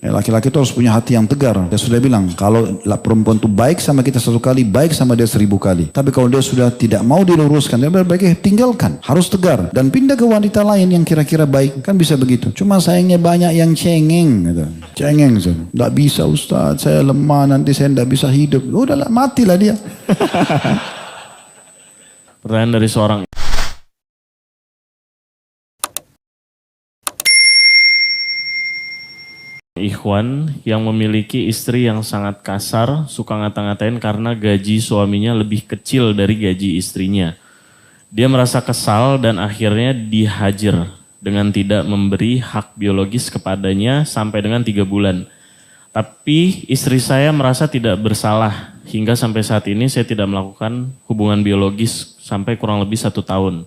Laki-laki itu harus punya hati yang tegar. Dia sudah bilang, kalau perempuan itu baik sama kita 1 kali, baik sama dia 1000 kali. Tapi kalau dia sudah tidak mau diluruskan, dia baiknya tinggalkan. Harus tegar. Dan pindah ke wanita lain yang kira-kira baik. Kan bisa begitu. Cuma sayangnya banyak yang cengeng. Gitu. Cengeng. Tidak bisa Ustaz, saya lemah, nanti saya tidak bisa hidup. Udahlah, matilah dia. Pertanyaan dari seorang ikhwan yang memiliki istri yang sangat kasar, suka ngata-ngatain karena gaji suaminya lebih kecil dari gaji istrinya. Dia merasa kesal dan akhirnya dihajar dengan tidak memberi hak biologis kepadanya sampai dengan 3 bulan. Tapi istri saya merasa tidak bersalah hingga sampai saat ini saya tidak melakukan hubungan biologis sampai kurang lebih 1 tahun.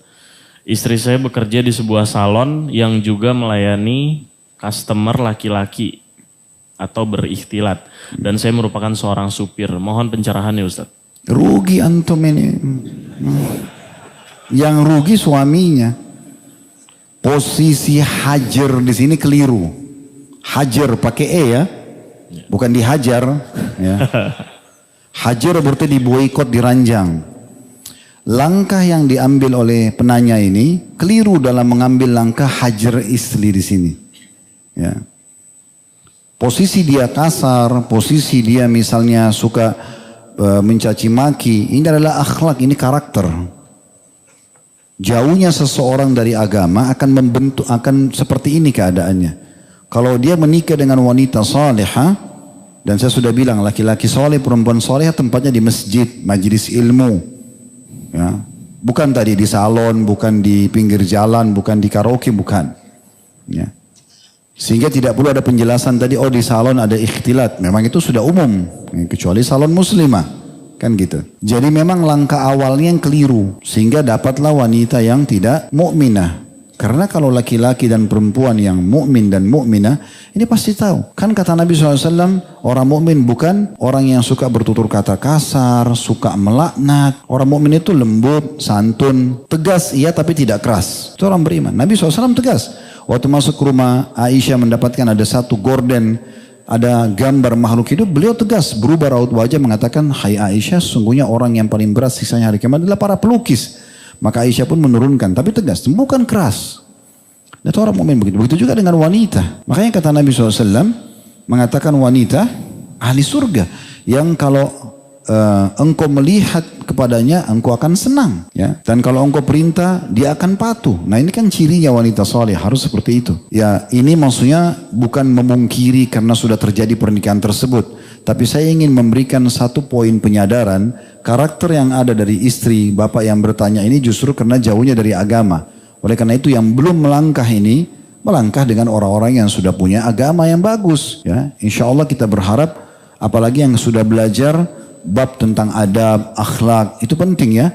Istri saya bekerja di sebuah salon yang juga melayani customer laki-laki atau berikhtilat. Dan saya merupakan seorang supir. Mohon pencerahannya Ustaz. Rugi antum ini. Yang rugi suaminya. Posisi hajar di sini keliru. Hajar pakai E ya. Bukan dihajar. Ya. Hajar berarti diboikot, diranjang. Langkah yang diambil oleh penanya ini keliru dalam mengambil langkah hajar istri di sini. Ya. Posisi dia kasar, posisi dia misalnya suka mencaci maki, ini adalah akhlak, ini karakter. Jauhnya seseorang dari agama akan seperti ini keadaannya. Kalau dia menikah dengan wanita salihah, dan saya sudah bilang laki-laki saleh, perempuan salihah tempatnya di masjid, majelis ilmu. Ya. Bukan tadi di salon, bukan di pinggir jalan, bukan di karaoke, bukan. Ya. Sehingga tidak perlu ada penjelasan tadi, oh di salon ada ikhtilat. Memang itu sudah umum, kecuali salon muslimah. Kan gitu. Jadi memang langkah awalnya yang keliru. Sehingga dapatlah wanita yang tidak mukminah. Karena kalau laki-laki dan perempuan yang mukmin dan mukminah, ini pasti tahu. Kan kata Nabi SAW, orang mukmin bukan orang yang suka bertutur kata kasar, suka melaknat. Orang mukmin itu lembut, santun, tegas iya tapi tidak keras. Itu orang beriman. Nabi SAW tegas. Waktu masuk ke rumah Aisyah mendapatkan ada 1 gorden, ada gambar makhluk hidup, beliau tegas berubah raut wajah mengatakan, hai Aisyah, sesungguhnya orang yang paling berat siksanya hari kiamat adalah para pelukis. Maka Aisyah pun menurunkan, tapi tegas, bukan keras. Itu orang mukmin begitu. Begitu juga dengan wanita. Makanya kata Nabi SAW mengatakan wanita ahli surga yang kalau engkau melihat kepadanya, engkau akan senang, ya. Dan kalau engkau perintah, dia akan patuh. Nah ini kan cirinya wanita soleh, harus seperti itu. Ya ini maksudnya bukan memungkiri karena sudah terjadi pernikahan tersebut, tapi saya ingin memberikan 1 poin penyadaran karakter yang ada dari istri bapak yang bertanya ini justru karena jauhnya dari agama. Oleh karena itu yang belum melangkah ini melangkah dengan orang-orang yang sudah punya agama yang bagus. Ya, insya Allah kita berharap, apalagi yang sudah belajar bab tentang adab, akhlak, itu penting ya.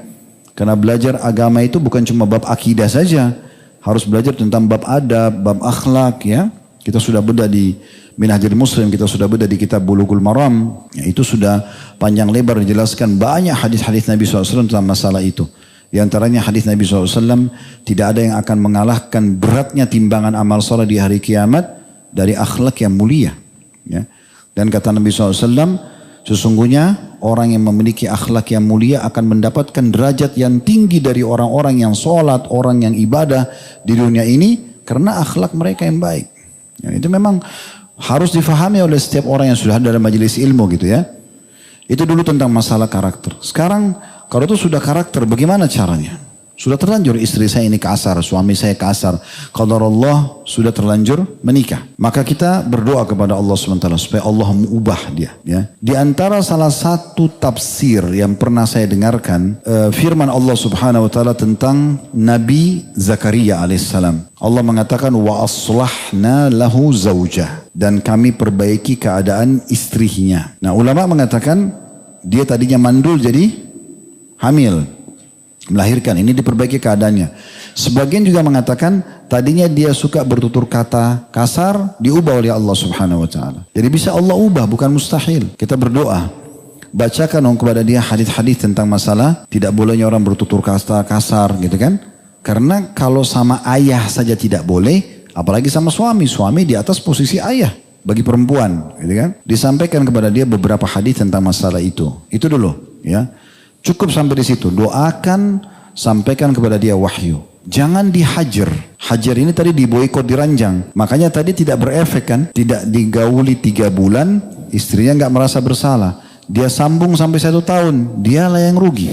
Karena belajar agama itu bukan cuma bab akidah saja. Harus belajar tentang bab adab, bab akhlak ya. Kita sudah bedah di Minhajul Muslim, kita sudah bedah di kitab Bulughul Maram. Ya, itu sudah panjang lebar dijelaskan banyak hadis-hadis Nabi SAW tentang masalah itu. Di antaranya hadis Nabi SAW, tidak ada yang akan mengalahkan beratnya timbangan amal soleh di hari kiamat dari akhlak yang mulia. Ya. Dan kata Nabi SAW, sesungguhnya orang yang memiliki akhlak yang mulia akan mendapatkan derajat yang tinggi dari orang-orang yang sholat, orang yang ibadah di dunia ini karena akhlak mereka yang baik. Ya, itu memang harus difahami oleh setiap orang yang sudah ada dalam majelis ilmu gitu ya. Itu dulu tentang masalah karakter. Sekarang kalau itu sudah karakter, bagaimana caranya? Sudah terlanjur istri saya ini kasar, suami saya kasar. Qadarullah sudah terlanjur menikah. Maka kita berdoa kepada Allah SWT supaya Allah mengubah dia. Ya. Di antara salah satu tafsir yang pernah saya dengarkan, firman Allah Subhanahu Wa Taala tentang Nabi Zakaria alaihissalam. Allah mengatakan wa aslahna lahu zaujah, dan kami perbaiki keadaan istrinya. Nah ulama mengatakan dia tadinya mandul jadi hamil, melahirkan, ini diperbaiki keadaannya. Sebagian juga mengatakan tadinya dia suka bertutur kata kasar, diubah oleh Allah Subhanahu Wa Taala. Jadi bisa Allah ubah, bukan mustahil. Kita berdoa, bacakan kepada dia hadis-hadis tentang masalah tidak bolehnya orang bertutur kata kasar, gitu kan? Karena kalau sama ayah saja tidak boleh, apalagi sama suami. Suami di atas posisi ayah. bagi perempuan, gitu kan? Disampaikan kepada dia beberapa hadis tentang masalah itu. Itu dulu, ya. Cukup sampai di situ. Doakan, sampaikan kepada dia wahyu. Jangan dihajar. Hajar ini tadi diboikot, diranjang. Makanya tadi tidak berefek kan? Tidak digauli 3 bulan, istrinya nggak merasa bersalah. Dia sambung sampai 1 tahun, dialah yang rugi.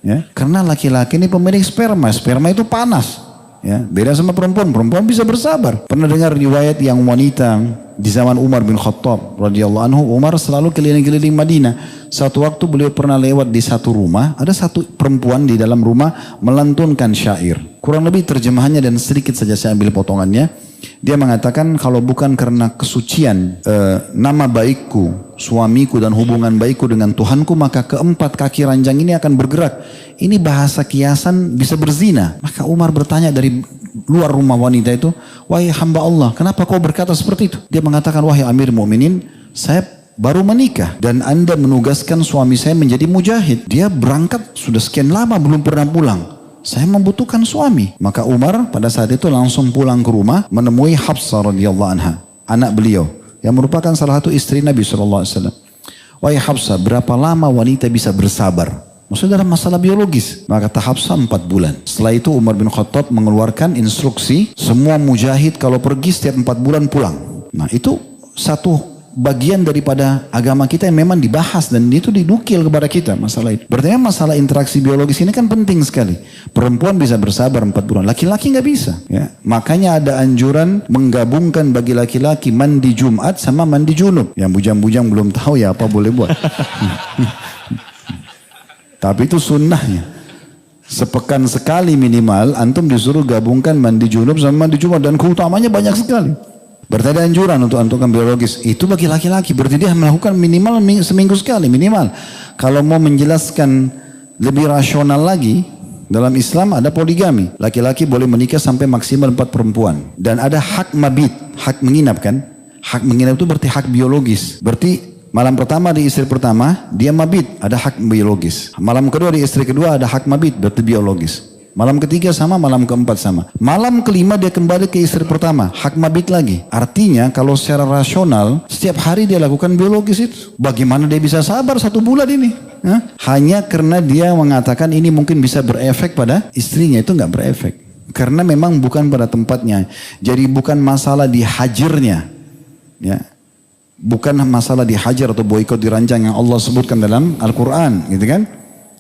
Ya, karena laki-laki ini pemilik sperma. Sperma itu panas. Ya, beda sama perempuan. Perempuan bisa bersabar. Pernah dengar riwayat yang wanita di zaman Umar bin Khattab radhiyallahu anhu. Umar selalu keliling-keliling Madinah. Satu waktu beliau pernah lewat di satu rumah. Ada satu perempuan di dalam rumah melantunkan syair. Kurang lebih terjemahannya dan sedikit saja saya ambil potongannya. Dia mengatakan kalau bukan karena kesucian nama baikku, suamiku dan hubungan baikku dengan Tuhanku, maka keempat kaki ranjang ini akan bergerak. Ini bahasa kiasan bisa berzina. Maka Umar bertanya dari luar rumah wanita itu, wahai hamba Allah, kenapa kau berkata seperti itu? Dia mengatakan, wahai Amir Mu'minin, saya baru menikah dan Anda menugaskan suami saya menjadi mujahid. Dia berangkat sudah sekian lama belum pernah pulang. Saya membutuhkan suami. Maka Umar pada saat itu langsung pulang ke rumah menemui Hafsah radhiyallahu anha, anak beliau yang merupakan salah satu istri Nabi SAW. Wahai Hafsah, berapa lama wanita bisa bersabar? Maksudnya dalam masalah biologis. Maka kata Hafsah 4 bulan. Setelah itu Umar bin Khattab mengeluarkan instruksi semua mujahid kalau pergi setiap 4 bulan pulang. Nah itu satu bagian daripada agama kita yang memang dibahas dan itu didukil kepada kita masalah itu. Berarti masalah interaksi biologis ini kan penting sekali. Perempuan bisa bersabar 4 bulan, laki-laki nggak bisa. Ya. Makanya ada anjuran menggabungkan bagi laki-laki mandi Jumat sama mandi junub. Yang bujang-bujang belum tahu ya apa boleh buat. Tapi itu sunnahnya. Sepekan sekali minimal antum disuruh gabungkan mandi junub sama mandi Jumat dan keutamanya banyak sekali. Berarti ada anjuran untuk antukan biologis. Itu bagi laki-laki. Berarti dia melakukan minimal seminggu sekali. Minimal. Kalau mau menjelaskan lebih rasional lagi. Dalam Islam ada poligami. Laki-laki boleh menikah sampai maksimal 4 perempuan. Dan ada hak mabit. Hak menginap kan. Hak menginap itu berarti hak biologis. Berarti malam pertama di istri pertama. Dia mabit. Ada hak biologis. Malam kedua di istri kedua ada hak mabit. Berarti biologis. Malam ketiga sama, malam keempat sama. Malam kelima dia kembali ke istri pertama. Hak mabit lagi. Artinya kalau secara rasional, setiap hari dia lakukan biologis itu. Bagaimana dia bisa sabar 1 bulan ini? Hanya karena dia mengatakan ini mungkin bisa berefek pada istrinya. Itu nggak berefek. Karena memang bukan pada tempatnya. Jadi bukan masalah dihajarnya. Ya. Bukan masalah dihajar atau boikot dirancang yang Allah sebutkan dalam Al-Quran. Gitu kan?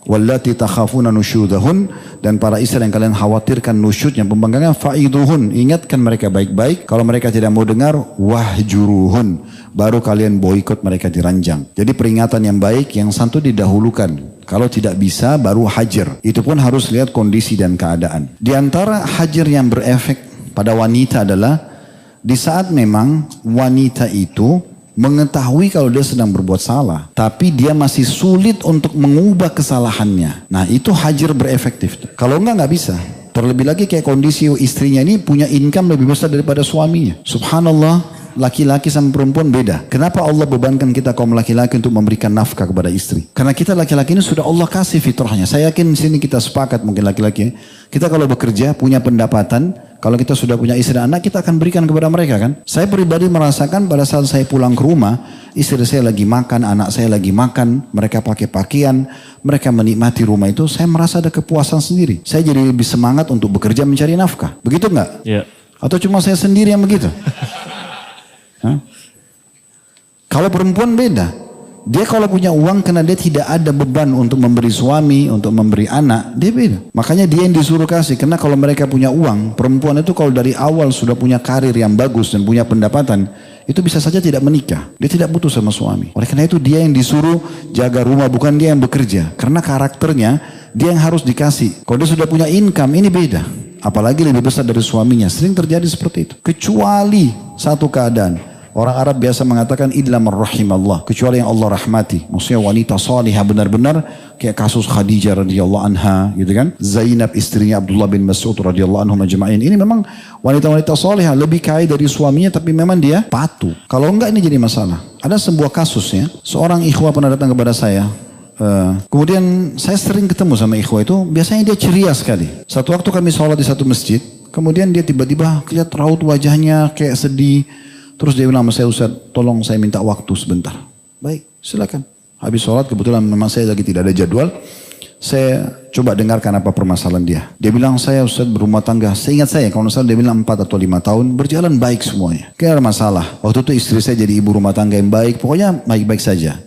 Wallati takhafuna nusyudahun, dan para istri yang kalian khawatirkan nusyudnya, pembangkangan, fa'iduhun, ingatkan mereka baik-baik. Kalau mereka tidak mau dengar, wahjuruhun, baru kalian boikot mereka diranjang. Jadi peringatan yang baik, yang santun didahulukan. Kalau tidak bisa baru hajar. Itu pun harus lihat kondisi dan keadaan. Di antara hajar yang berefek pada wanita adalah di saat memang wanita itu mengetahui kalau dia sedang berbuat salah, tapi dia masih sulit untuk mengubah kesalahannya. Nah itu hajar berefektif. Kalau nggak bisa. Terlebih lagi kayak kondisi istrinya ini punya income lebih besar daripada suaminya. Subhanallah, laki-laki sama perempuan beda. Kenapa Allah bebankan kita kaum laki-laki untuk memberikan nafkah kepada istri? Karena kita laki-laki ini sudah Allah kasih fitrahnya. Saya yakin di sini kita sepakat mungkin laki-laki. Kita kalau bekerja punya pendapatan, kalau kita sudah punya istri dan anak, kita akan berikan kepada mereka kan. Saya pribadi merasakan pada saat saya pulang ke rumah, istri saya lagi makan, anak saya lagi makan, mereka pakai pakaian, mereka menikmati rumah itu, saya merasa ada kepuasan sendiri. Saya jadi lebih semangat untuk bekerja mencari nafkah. Begitu enggak? Iya. Atau cuma saya sendiri yang begitu? Kalau perempuan beda. Dia kalau punya uang karena dia tidak ada beban untuk memberi suami, untuk memberi anak, dia beda. Makanya dia yang disuruh kasih. Karena kalau mereka punya uang, perempuan itu kalau dari awal sudah punya karir yang bagus dan punya pendapatan, itu bisa saja tidak menikah. Dia tidak butuh sama suami. Oleh karena itu dia yang disuruh jaga rumah, bukan dia yang bekerja. Karena karakternya dia yang harus dikasih. Kalau dia sudah punya income, ini beda. Apalagi lebih besar dari suaminya. Sering terjadi seperti itu. Kecuali satu keadaan. Orang Arab biasa mengatakan illa man rahimallah, kecuali yang Allah rahmati. Maksudnya wanita salihah benar-benar kayak kasus Khadijah radhiyallahu anha, gitu kan? Zainab istrinya Abdullah bin Mas'ud radhiyallahu anhu majma'in. Ini memang wanita-wanita salihah lebih kaya dari suaminya tapi memang dia patuh. Kalau enggak ini jadi masalah. Ada sebuah kasusnya, seorang ikhwah pernah datang kepada saya. Kemudian saya sering ketemu sama ikhwah itu, biasanya dia ceria sekali. Satu waktu kami sholat di satu masjid, kemudian dia tiba-tiba lihat raut wajahnya kayak sedih. Terus dia bilang sama saya, Ustaz, tolong saya minta waktu sebentar. Baik, silakan. Habis sholat, kebetulan memang saya lagi tidak ada jadwal. Saya coba dengarkan apa permasalahan dia. Dia bilang, saya Ustaz berumah tangga. Seingat saya, kalau salah dia bilang 4 atau 5 tahun, berjalan baik semuanya. Kayak ada masalah. Waktu itu istri saya jadi ibu rumah tangga yang baik. Pokoknya baik-baik saja.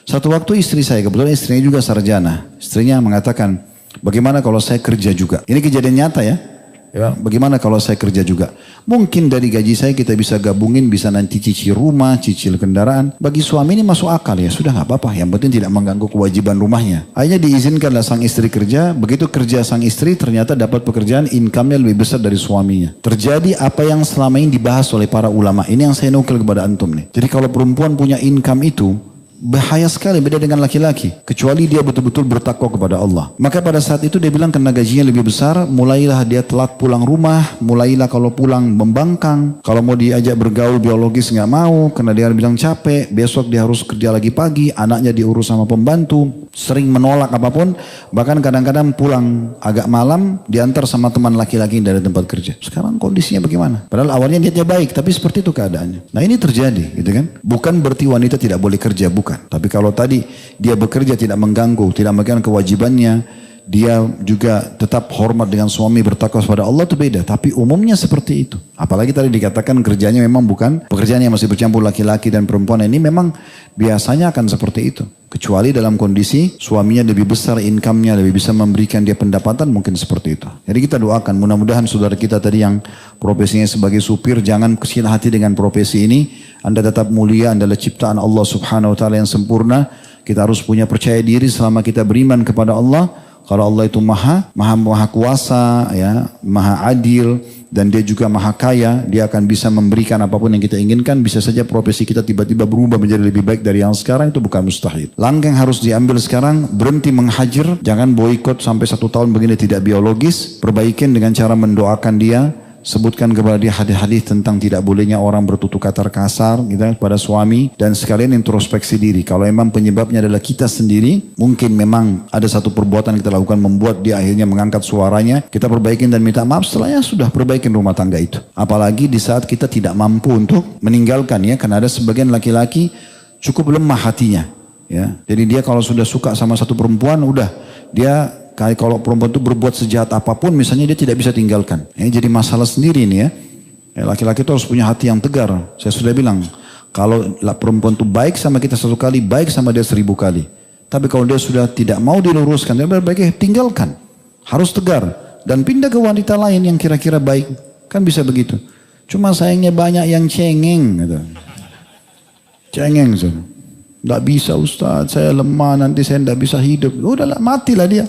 Satu waktu istri saya, kebetulan istrinya juga sarjana. Istrinya mengatakan, bagaimana kalau saya kerja juga? Ini kejadian nyata ya. Ya, bagaimana kalau saya kerja juga? Mungkin dari gaji saya kita bisa gabungin, bisa nanti cicil rumah, cicil kendaraan. Bagi suami ini masuk akal ya, sudah nggak apa-apa. Yang penting tidak mengganggu kewajiban rumahnya. Akhirnya diizinkanlah sang istri kerja. Begitu kerja sang istri ternyata dapat pekerjaan, income-nya lebih besar dari suaminya. Terjadi apa yang selama ini dibahas oleh para ulama. Ini yang saya nukil kepada antum nih. Jadi kalau perempuan punya income itu, bahaya sekali beda dengan laki-laki. Kecuali dia betul-betul bertakwa kepada Allah. Maka pada saat itu dia bilang karena gajinya lebih besar, mulailah dia telat pulang rumah, mulailah kalau pulang membangkang. Kalau mau diajak bergaul biologis nggak mau, karena dia bilang capek. Besok dia harus kerja lagi pagi, anaknya diurus sama pembantu. Sering menolak apapun, bahkan kadang-kadang pulang agak malam diantar sama teman laki-laki dari tempat kerja. Sekarang kondisinya bagaimana? Padahal awalnya niatnya baik, tapi seperti itu keadaannya. Nah ini terjadi, gitu kan? Bukan berarti wanita tidak boleh kerja, bukan. Tapi kalau tadi dia bekerja tidak mengganggu, tidak mengganggu kewajibannya, dia juga tetap hormat dengan suami, bertakwa kepada Allah, itu beda. Tapi umumnya seperti itu. Apalagi tadi dikatakan kerjanya memang bukan pekerjaan yang masih bercampur laki-laki dan perempuan, ini memang biasanya akan seperti itu. Kecuali dalam kondisi suaminya lebih besar income-nya, lebih bisa memberikan dia pendapatan, mungkin seperti itu. Jadi kita doakan mudah-mudahan saudara kita tadi yang profesinya sebagai supir, jangan kecil hati dengan profesi ini. Anda tetap mulia, Anda adalah ciptaan Allah Subhanahu wa taala yang sempurna. Kita harus punya percaya diri selama kita beriman kepada Allah. Kalau Allah itu maha kuasa, ya, maha adil, dan dia juga maha kaya, dia akan bisa memberikan apapun yang kita inginkan. Bisa saja profesi kita tiba-tiba berubah menjadi lebih baik dari yang sekarang, itu bukan mustahil. Langkah yang harus diambil sekarang, berhenti menghajar, jangan boikot sampai 1 tahun begini tidak biologis, perbaikin dengan cara mendoakan dia. Sebutkan kepada dia hadis-hadis tentang tidak bolehnya orang bertutur kata kasar gitu, pada suami, dan sekalian introspeksi diri. Kalau memang penyebabnya adalah kita sendiri, mungkin memang ada satu perbuatan yang kita lakukan membuat dia akhirnya mengangkat suaranya, kita perbaikin dan minta maaf, setelahnya sudah perbaikin rumah tangga itu. Apalagi di saat kita tidak mampu untuk meninggalkan ya, karena ada sebagian laki-laki cukup lemah hatinya ya. Jadi dia kalau sudah suka sama satu perempuan, udah dia kalau perempuan itu berbuat sejahat apapun, misalnya dia tidak bisa tinggalkan. Ini jadi masalah sendiri ini ya. Laki-laki itu harus punya hati yang tegar. Saya sudah bilang, kalau perempuan itu baik sama kita 1 kali, baik sama dia 1000 kali. Tapi kalau dia sudah tidak mau diluruskan, dia baiknya tinggalkan. Harus tegar. Dan pindah ke wanita lain yang kira-kira baik. Kan bisa begitu. Cuma sayangnya banyak yang cengeng. Gitu. Cengeng. So. Tidak bisa Ustaz, saya lemah, nanti saya tidak bisa hidup. Udahlah, matilah dia.